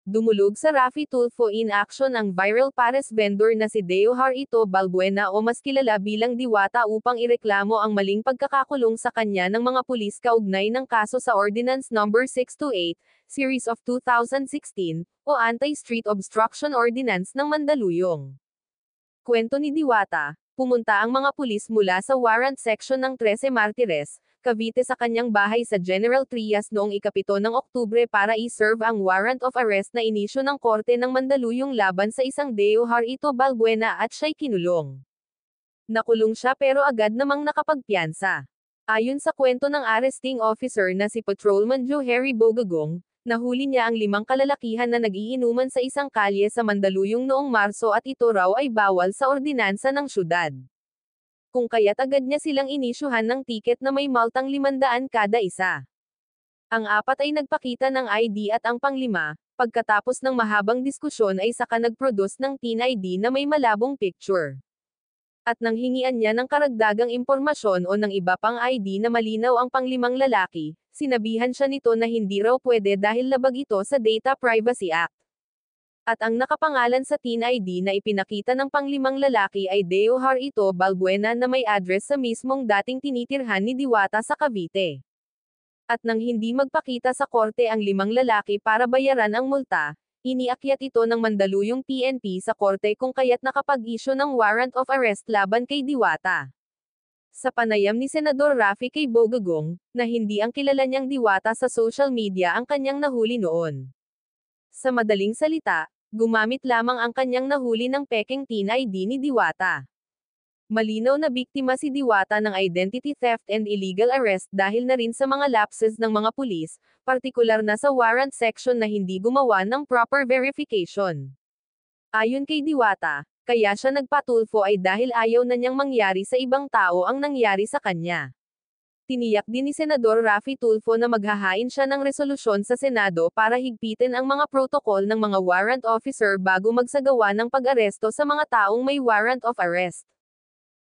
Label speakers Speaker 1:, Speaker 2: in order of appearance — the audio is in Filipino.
Speaker 1: Dumulog sa Raffy Tulfo in action ang viral pares vendor na si Deohar Ito Balbuena o mas kilala bilang Diwata upang ireklamo ang maling pagkakakulong sa kanya ng mga pulis kaugnay ng kaso sa Ordinance No. 628, Series of 2016, o Anti-Street Obstruction Ordinance ng Mandaluyong. Kwento ni Diwata, pumunta ang mga pulis mula sa warrant section ng 13 Martires, Cavite sa kanyang bahay sa General Trias noong ika-7 ng Oktubre para i-serve ang warrant of arrest na inisyu ng Korte ng Mandaluyong laban sa isang Deohar Ito Balbuena at siya'y kinulong. Nakulong siya pero agad namang nakapagpiyansa. Ayon sa kwento ng arresting officer na si Patrolman Joe Harry Bogagong, nahuli niya ang 5 kalalakihan na nag-iinuman sa isang kalye sa Mandaluyong noong Marso at ito raw ay bawal sa ordinansa ng syudad. Kung kaya't agad niya silang inisyuhan ng tiket na may multang 500 kada isa. Ang 4 ay nagpakita ng ID at ang pang-5, pagkatapos ng mahabang diskusyon ay saka nag-produce ng teen ID na may malabong picture. At nang hingian niya ng karagdagang impormasyon o ng iba pang ID na malinaw ang pang-5 lalaki, sinabihan siya nito na hindi raw pwede dahil labag ito sa Data Privacy Act. At ang nakapangalan sa teen ID na ipinakita ng pang-5 lalaki ay Deohar Ito Balbuena na may address sa mismong dating tinitirhan ni Diwata sa Cavite. At nang hindi magpakita sa korte ang 5 lalaki para bayaran ang multa, iniakyat ito ng Mandaluyong PNP sa korte kung kaya't nakapag-issue ng warrant of arrest laban kay Diwata. Sa panayam ni Senador Raffy kay Bogagong, na hindi ang kilala niyang Diwata sa social media ang kanyang nahuli noon. Sa madaling salita, gumamit lamang ang kanyang nahuli ng pekeng teen ID ni Diwata. Malinaw na biktima si Diwata ng identity theft and illegal arrest dahil na rin sa mga lapses ng mga pulis, partikular na sa warrant section na hindi gumawa ng proper verification. Ayon kay Diwata, kaya siya nagpatulfo ay dahil ayaw na niyang mangyari sa ibang tao ang nangyari sa kanya. Tiniyak din ni Senador Raffy Tulfo na maghahain siya ng resolusyon sa Senado para higpitin ang mga protokol ng mga warrant officer bago magsagawa ng pag-aresto sa mga taong may warrant of arrest.